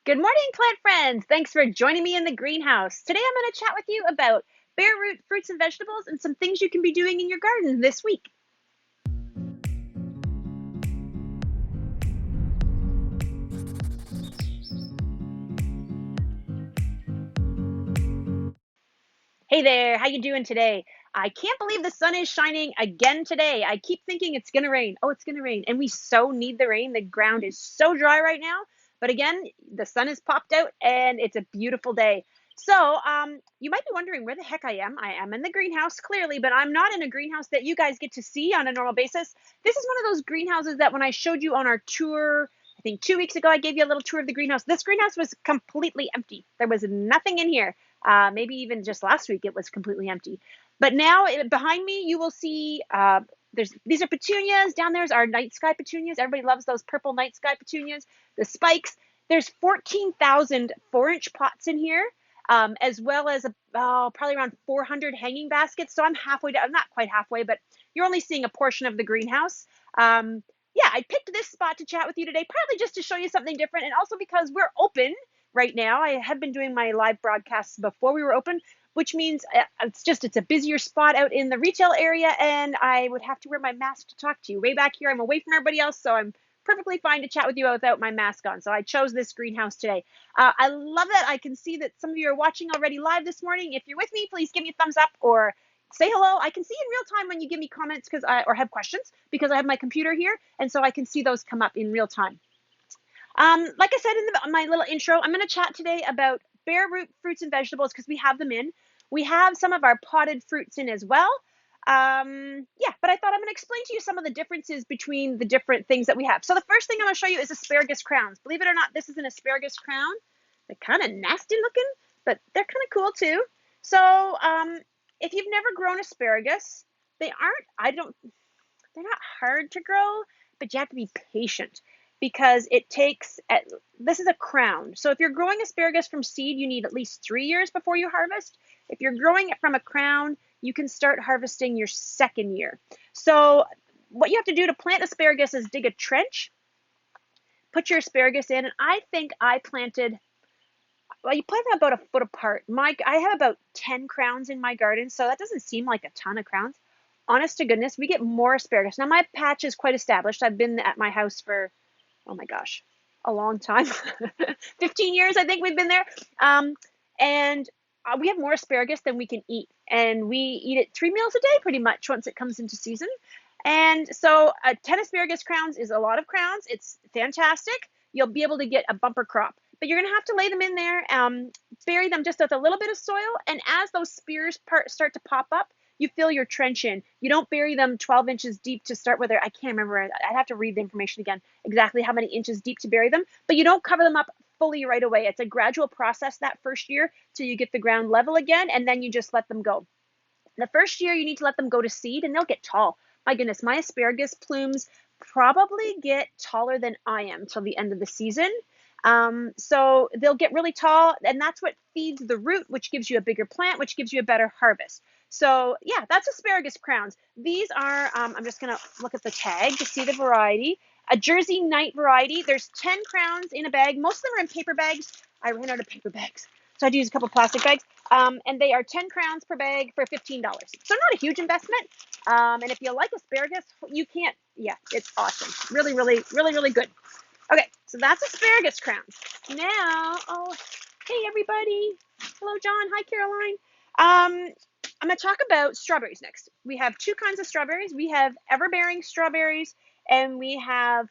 Good morning, plant friends. Thanks for joining me in the greenhouse. Today I'm going to chat with you about bare root fruits and vegetables and some things you can be doing in your garden this week. Hey there, how you doing today? I can't believe the sun is shining again today. I keep thinking it's going to rain. Oh, it's going to rain. And we so need the rain. The ground is so dry right now. But again, the sun has popped out and it's a beautiful day. So, you might be wondering where the heck I am. I am in the greenhouse, clearly, but I'm not in a greenhouse that you guys get to see on a normal basis. This is one of those greenhouses that when I showed you on our tour, I think 2 weeks ago, I gave you a little tour of the greenhouse. This greenhouse was completely empty. There was nothing in here. Maybe even just last week it was completely empty. But now behind me you will see these are petunias. Down there's our night sky petunias. Everybody loves those purple night sky petunias. The spikes. There's 14,000 4-inch pots in here, as well as probably around 400 hanging baskets. So I'm halfway down. I'm not quite halfway, but you're only seeing a portion of the greenhouse. Yeah, I picked this spot to chat with you today, partly just to show you something different, and also because we're open right now. I have been doing my live broadcasts before we were open, which means it's a busier spot out in the retail area, and I would have to wear my mask to talk to you. Way back here, I'm away from everybody else, so I'm perfectly fine to chat with you without my mask on. So I chose this greenhouse today. I love that. I can see that some of you are watching already live this morning. If you're with me, please give me a thumbs up or say hello. I can see in real time when you give me comments or have questions because I have my computer here, and so I can see those come up in real time. Like I said in my little intro, I'm going to chat today about bare root fruits and vegetables because we have them in. We have some of our potted fruits in as well. Yeah, but I thought I'm going to explain to you some of the differences between the different things that we have. So the first thing I'm going to show you is asparagus crowns. Believe it or not, this is an asparagus crown. They're kind of nasty looking, but they're kind of cool too. So, if you've never grown asparagus, they're not hard to grow, but you have to be patient because this is a crown. So if you're growing asparagus from seed, you need at least 3 years before you harvest. If you're growing it from a crown, you can start harvesting your second year. So what you have to do to plant asparagus is dig a trench, put your asparagus in, and I think I planted, well, you plant them about a foot apart. I have about 10 crowns in my garden, so that doesn't seem like a ton of crowns. Honest to goodness, we get more asparagus. Now, my patch is quite established. I've been at my house for, oh my gosh, a long time. 15 years, I think we've been there. And we have more asparagus than we can eat. And we eat it 3 meals a day pretty much once it comes into season. And so 10 asparagus crowns is a lot of crowns. It's fantastic. You'll be able to get a bumper crop. But you're going to have to lay them in there, bury them just with a little bit of soil. And as those spears start to pop up, you fill your trench in. You don't bury them 12 inches deep to start with. I can't remember. I'd have to read the information again, exactly how many inches deep to bury them. But you don't cover them up fully right away. It's a gradual process that first year till you get the ground level again, and then you just let them go. The first year, you need to let them go to seed, and they'll get tall. My goodness, my asparagus plumes probably get taller than I am till the end of the season. So they'll get really tall, and that's what feeds the root, which gives you a bigger plant, which gives you a better harvest. So yeah, that's asparagus crowns. These are, I'm just going to look at the tag to see the variety. A Jersey Night variety. There's 10 crowns in a bag. Most of them are in paper bags. I ran out of paper bags, so I had to use a couple plastic bags. And they are 10 crowns per bag for $15. So not a huge investment. And if you like asparagus, yeah, it's awesome. Really, really, really, really good. Okay, so that's asparagus crowns. Now, hey everybody. Hello, John. Hi, Caroline. I'm going to talk about strawberries next. We have two kinds of strawberries. We have ever-bearing strawberries, and we have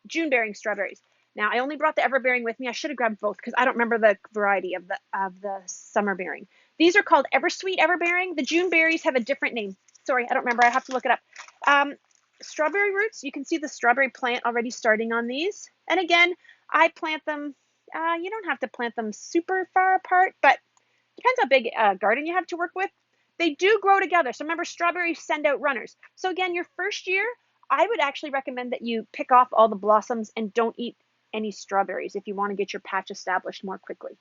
June-bearing strawberries. Now, I only brought the ever-bearing with me. I should have grabbed both because I don't remember the variety of the summer-bearing. These are called Eversweet ever-bearing. The June berries have a different name. Sorry, I don't remember. I have to look it up. Strawberry roots, you can see the strawberry plant already starting on these. And again, I plant them, you don't have to plant them super far apart, but depends how big a garden you have to work with. They do grow together. So remember, strawberries send out runners. So again, your first year, I would actually recommend that you pick off all the blossoms and don't eat any strawberries if you want to get your patch established more quickly.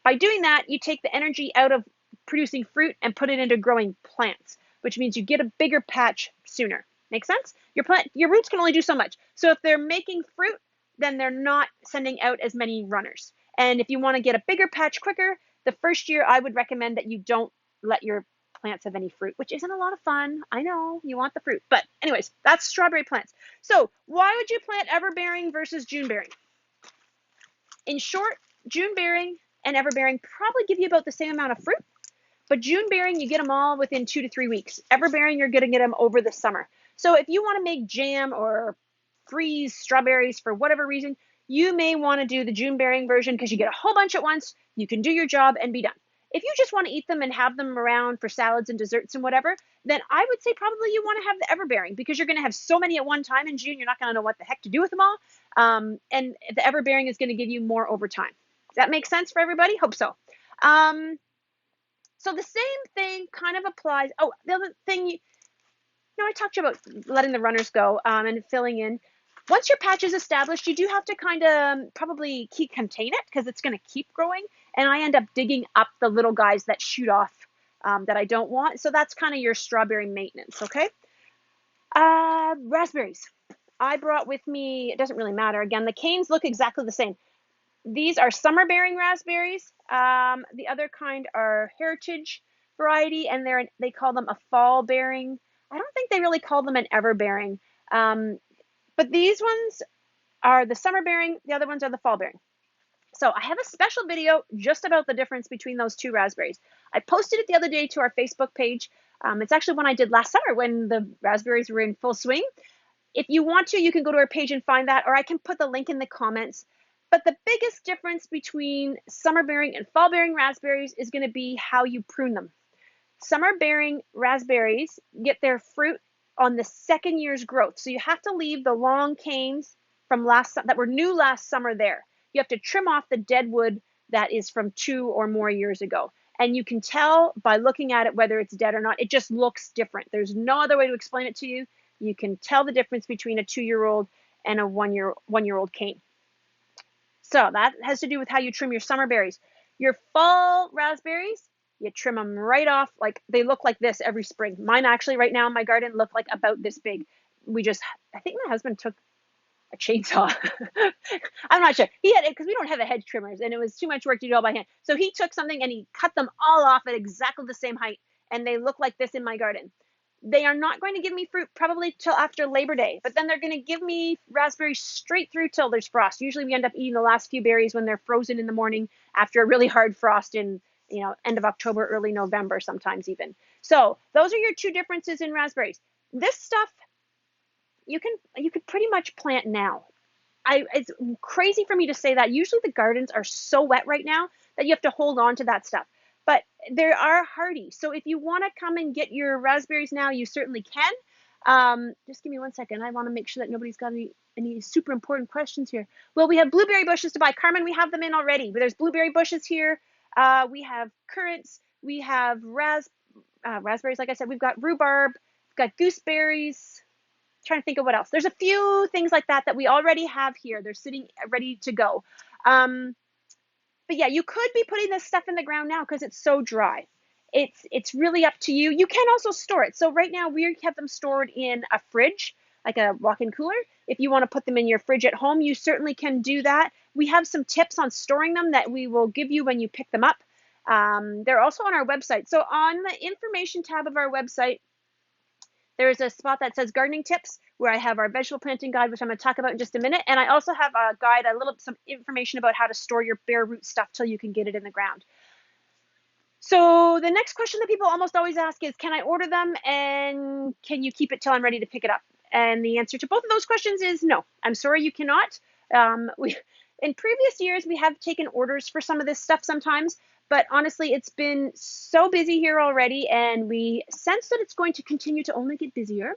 By doing that, you take the energy out of producing fruit and put it into growing plants, which means you get a bigger patch sooner. Make sense? Your roots can only do so much. So if they're making fruit, then they're not sending out as many runners. And if you want to get a bigger patch quicker, the first year I would recommend that you don't let your plants have any fruit, which isn't a lot of fun. I know you want the fruit, but anyways, that's strawberry plants. So why would you plant everbearing versus June bearing? In short, June bearing and everbearing probably give you about the same amount of fruit, but June bearing, you get them all within 2 to 3 weeks. Everbearing, you're going to get them over the summer. So if you want to make jam or freeze strawberries for whatever reason, you may want to do the June bearing version because you get a whole bunch at once. You can do your job and be done. If you just want to eat them and have them around for salads and desserts and whatever, then I would say probably you want to have the everbearing because you're going to have so many at one time in June, you're not going to know what the heck to do with them all. And the everbearing is going to give you more over time. Does that make sense for everybody? Hope so. So the same thing kind of applies. Oh, the other thing, I talked to you about letting the runners go and filling in. Once your patch is established, you do have to kind of probably contain it because it's going to keep growing. And I end up digging up the little guys that shoot off that I don't want. So that's kind of your strawberry maintenance, okay? Raspberries. I brought with me, it doesn't really matter. Again, the canes look exactly the same. These are summer bearing raspberries. The other kind are heritage variety, and they call them a fall bearing. I don't think they really call them an ever bearing. But these ones are the summer bearing, the other ones are the fall bearing. So I have a special video just about the difference between those two raspberries. I posted it the other day to our Facebook page. It's actually one I did last summer when the raspberries were in full swing. If you want to, you can go to our page and find that, or I can put the link in the comments. But the biggest difference between summer bearing and fall bearing raspberries is going to be how you prune them. Summer bearing raspberries get their fruit on the second year's growth. So you have to leave the long canes from that were new last summer there. You have to trim off the dead wood that is from 2 or more years ago. And you can tell by looking at it whether it's dead or not. It just looks different. There's no other way to explain it to you. You can tell the difference between a 2-year-old and a one-year-old cane. So that has to do with how you trim your summer berries. Your fall raspberries, you trim them right off. Like they look like this every spring. Mine actually right now in my garden look like about this big. I think my husband took a chainsaw. I'm not sure. He had it because we don't have a hedge trimmers and it was too much work to do all by hand. So he took something and he cut them all off at exactly the same height. And they look like this in my garden. They are not going to give me fruit probably till after Labor Day, but then they're going to give me raspberries straight through till there's frost. Usually we end up eating the last few berries when they're frozen in the morning after a really hard frost in, end of October, early November, sometimes even. So those are your two differences in raspberries. This stuff you could pretty much plant now. It's crazy for me to say that. Usually the gardens are so wet right now that you have to hold on to that stuff. But they are hardy. So if you want to come and get your raspberries now, you certainly can. Just give me 1 second. I want to make sure that nobody's got any super important questions here. Well, we have blueberry bushes to buy. Carmen, we have them in already. There's blueberry bushes here. We have currants. We have raspberries, like I said. We've got rhubarb. We've got gooseberries. Trying to think of what else. There's a few things like that we already have here. They're sitting ready to go. But yeah, you could be putting this stuff in the ground now because it's so dry. It's really up to you. You can also store it. So right now we have them stored in a fridge, like a walk-in cooler. If you want to put them in your fridge at home, you certainly can do that. We have some tips on storing them that we will give you when you pick them up. They're also on our website. So on the information tab of our website, there's a spot that says gardening tips where I have our vegetable planting guide, which I'm going to talk about in just a minute. And I also have a guide, some information about how to store your bare root stuff till you can get it in the ground. So the next question that people almost always ask is, can I order them and can you keep it till I'm ready to pick it up? And the answer to both of those questions is no. I'm sorry, you cannot. In previous years, we have taken orders for some of this stuff sometimes, but honestly, it's been so busy here already, and we sense that it's going to continue to only get busier.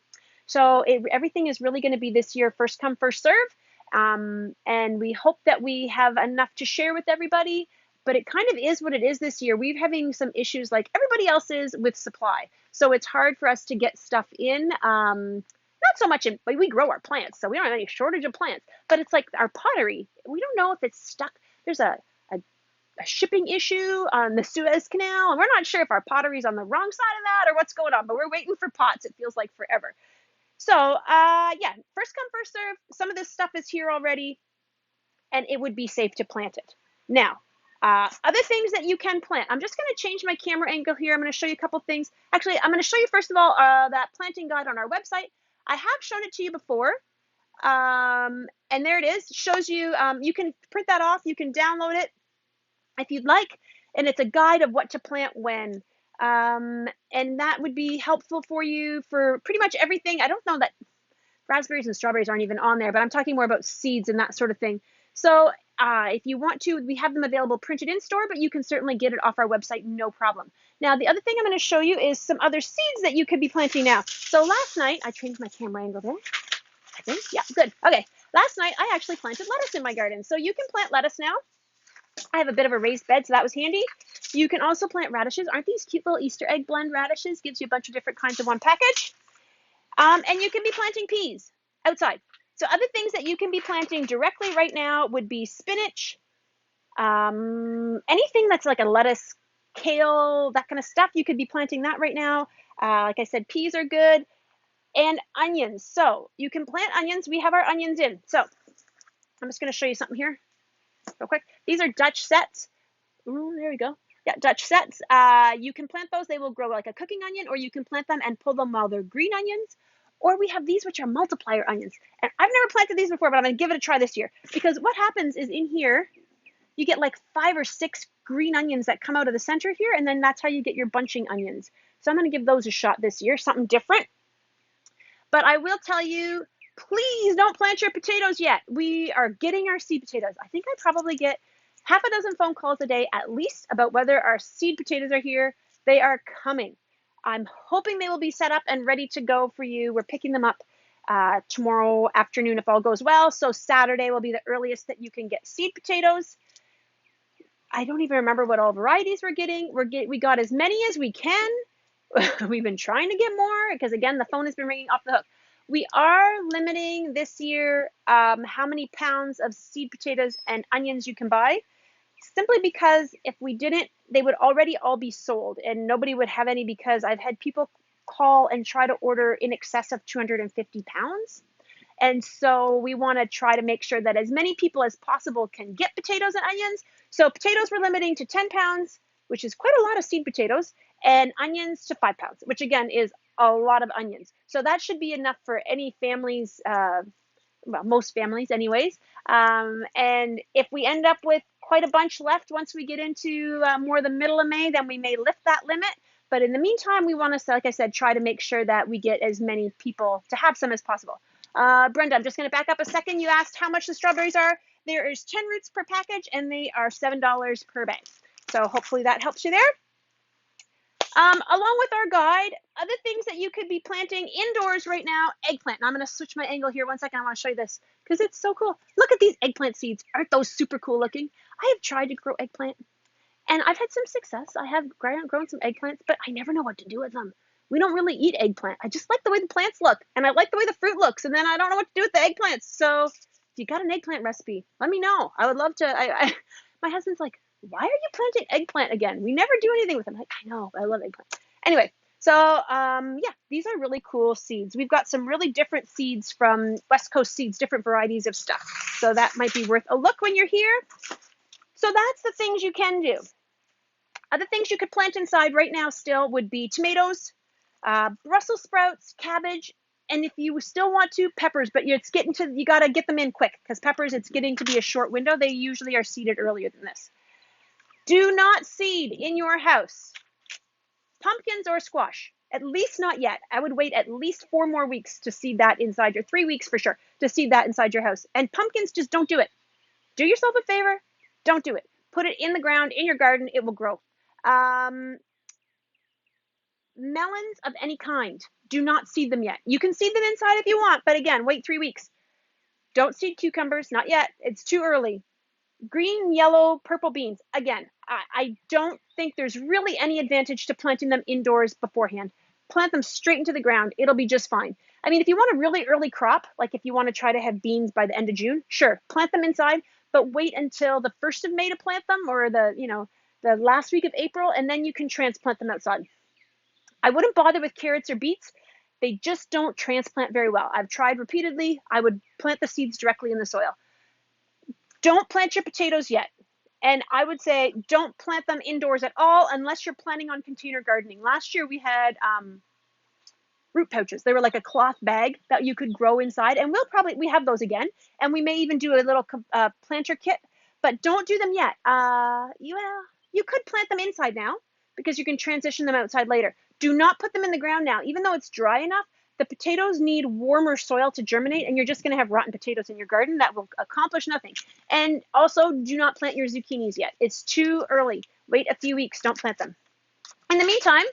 So everything is really going to be this year first come, first serve. And we hope that we have enough to share with everybody, but it kind of is what it is this year. We're having some issues like everybody else is with supply. So it's hard for us to get stuff in. Not so much but we grow our plants, so we don't have any shortage of plants, but it's like our pottery. We don't know if it's stuck. There's a shipping issue on the Suez Canal, and we're not sure if our pottery's on the wrong side of that or what's going on, but we're waiting for pots. It feels like forever. So yeah, first come, first serve. Some of this stuff is here already, and it would be safe to plant it. Now, other things that you can plant. I'm just going to change my camera angle here. I'm going to show you a couple things. Actually, I'm going to show you first of all that planting guide on our website. I have shown it to you before. And there it is. It shows you, you can print that off. You can download it if you'd like. And it's a guide of what to plant when. And that would be helpful for you for pretty much everything. I don't know that raspberries and strawberries aren't even on there, but I'm talking more about seeds and that sort of thing. So if you want to, we have them available printed in store, but you can certainly get it off our website, no problem. Now, the other thing I'm going to show you is some other seeds that you could be planting now. So last night, I changed my camera angle there. I think, yeah, good. Okay, last night I actually planted lettuce in my garden. So you can plant lettuce now. I have a bit of a raised bed, so that was handy. You can also plant radishes. Aren't these cute little Easter egg blend radishes? Gives you a bunch of different kinds in one package. And you can be planting peas outside. So other things that you can be planting directly right now would be spinach, anything that's like a lettuce, kale, that kind of stuff. You could be planting that right now. Like I said, peas are good. And onions. So you can plant onions. We have our onions in. So I'm just going to show you something here real quick. These are Dutch sets. Ooh, there we go. Yeah, Dutch sets. You can plant those. They will grow like a cooking onion, or you can plant them and pull them while they're green onions. Or we have these, which are multiplier onions. And I've never planted these before, but I'm going to give it a try this year. Because what happens is in here, you get like 5 or 6 green onions that come out of the center here, and then that's how you get your bunching onions. So I'm going to give those a shot this year, something different. But I will tell you, please don't plant your potatoes yet. We are getting our seed potatoes. I think I probably get half a dozen phone calls a day at least about whether our seed potatoes are here. They are coming. I'm hoping they will be set up and ready to go for you. We're picking them up tomorrow afternoon if all goes well. So Saturday will be the earliest that you can get seed potatoes. I don't even remember what all varieties we're getting. We got as many as we can. We've been trying to get more because, again, the phone has been ringing off the hook. We are limiting this year how many pounds of seed potatoes and onions you can buy, simply because if we didn't, they would already all be sold and nobody would have any, because I've had people call and try to order in excess of 250 pounds. And so we want to try to make sure that as many people as possible can get potatoes and onions. So potatoes we're limiting to 10 pounds, which is quite a lot of seed potatoes, and onions to 5 pounds, which again is a lot of onions. So that should be enough for any families, well, most families anyways. And if we end up with quite a bunch left once we get into more the middle of May, then we may lift that limit. But in the meantime, we want to, like I said, try to make sure that we get as many people to have some as possible. Brenda, I'm just going to back up a second. You asked how much the strawberries are. There is 10 roots per package, and they are $7 per bag. So hopefully that helps you there. Along with our guide, other things that you could be planting indoors right now, eggplant. And I'm going to switch my angle here 1 second. I want to show you this because it's so cool. Look at these eggplant seeds. Aren't those super cool looking? I have tried to grow eggplant, and I've had some success. I have grown some eggplants, but I never know what to do with them. We don't really eat eggplant. I just like the way the plants look, and I like the way the fruit looks, and then I don't know what to do with the eggplants. So if you got an eggplant recipe, let me know. I would love to. My husband's like, why are you planting eggplant again? We never do anything with them. I'm like, I know, but I love eggplant. Anyway, so yeah, these are really cool seeds. We've got some really different seeds from West Coast Seeds, different varieties of stuff. So that might be worth a look when you're here. So that's the things you can do. Other things you could plant inside right now still would be tomatoes, Brussels sprouts, cabbage, and if you still want to, peppers, but it's getting to, you got to get them in quick because peppers, it's getting to be a short window. They usually are seeded earlier than this. Do not seed in your house pumpkins or squash, at least not yet. I would wait at least 4 more weeks to seed that inside your, 3 weeks for sure, to seed that inside your house. And pumpkins, just don't do it. Do yourself a favor, don't do it. Put it in the ground, in your garden, it will grow. Melons of any kind, do not seed them yet. You can seed them inside if you want, but again, wait 3 weeks. Don't seed cucumbers, not yet. It's too early. Green, yellow, purple beans. Again, I don't think there's really any advantage to planting them indoors beforehand. Plant them straight into the ground. It'll be just fine. I mean, if you want a really early crop, like if you want to try to have beans by the end of June, sure, plant them inside, but wait until the 1st of May to plant them, or the last week of April, and then you can transplant them outside. I wouldn't bother with carrots or beets. They just don't transplant very well. I've tried repeatedly. I would plant the seeds directly in the soil. Don't plant your potatoes yet. And I would say don't plant them indoors at all unless you're planning on container gardening. Last year we had root pouches. They were like a cloth bag that you could grow inside, and we have those again, and we may even do a little planter kit, but don't do them yet. You could plant them inside now because you can transition them outside later. Do not put them in the ground now, even though it's dry enough. The potatoes need warmer soil to germinate, and you're just going to have rotten potatoes in your garden that will accomplish nothing. And also, do not plant your zucchinis yet. It's too early. Wait a few weeks. Don't plant them. In the meantime,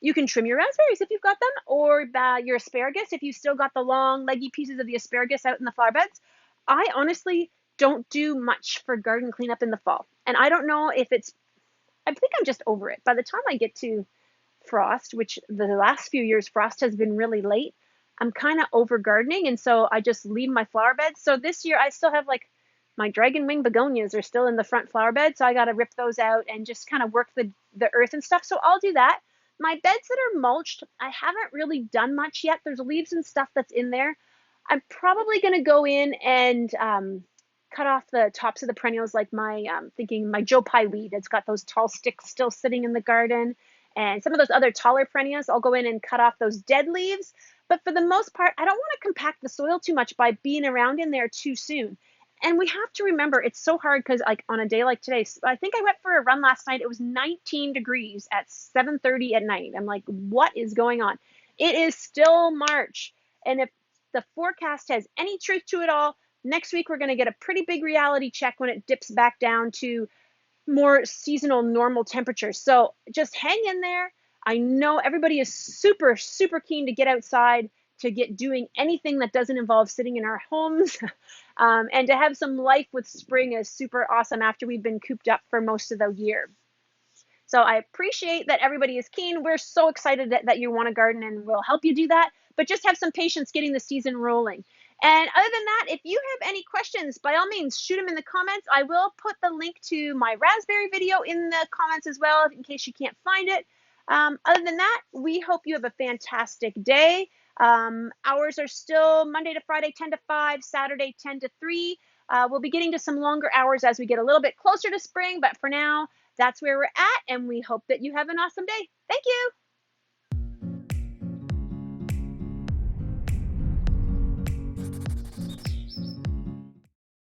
you can trim your raspberries if you've got them, or your asparagus if you've still got the long, leggy pieces of the asparagus out in the flower beds. I honestly don't do much for garden cleanup in the fall. And I don't know if I think I'm just over it. By the time I get to frost, which the last few years frost has been really late, I'm kind of over gardening. And so I just leave my flower beds. So this year I still have like my dragon wing begonias are still in the front flower bed. So I got to rip those out and just kind of work the earth and stuff. So I'll do that. My beds that are mulched, I haven't really done much yet. There's leaves and stuff that's in there. I'm probably going to go in and cut off the tops of the perennials, like thinking my Joe Pye weed. It's got those tall sticks still sitting in the garden. And some of those other taller perennials, I'll go in and cut off those dead leaves. But for the most part, I don't want to compact the soil too much by being around in there too soon. And we have to remember, it's so hard because like on a day like today, I think I went for a run last night. It was 19 degrees at 7:30 at night. I'm like, what is going on? It is still March. And if the forecast has any truth to it all, next week we're going to get a pretty big reality check when it dips back down to more seasonal normal temperatures. So just hang in there. I know everybody is super, super keen to get outside, to get doing anything that doesn't involve sitting in our homes. And to have some life with spring is super awesome after we've been cooped up for most of the year. So I appreciate that everybody is keen. We're so excited that you want to garden, and we'll help you do that. But just have some patience getting the season rolling. And other than that, if you have any questions, by all means, shoot them in the comments. I will put the link to my raspberry video in the comments as well, in case you can't find it. Other than that, we hope you have a fantastic day. Hours are still Monday to Friday, 10 to 5, Saturday, 10 to 3. We'll be getting to some longer hours as we get a little bit closer to spring, but for now, that's where we're at, and we hope that you have an awesome day. Thank you.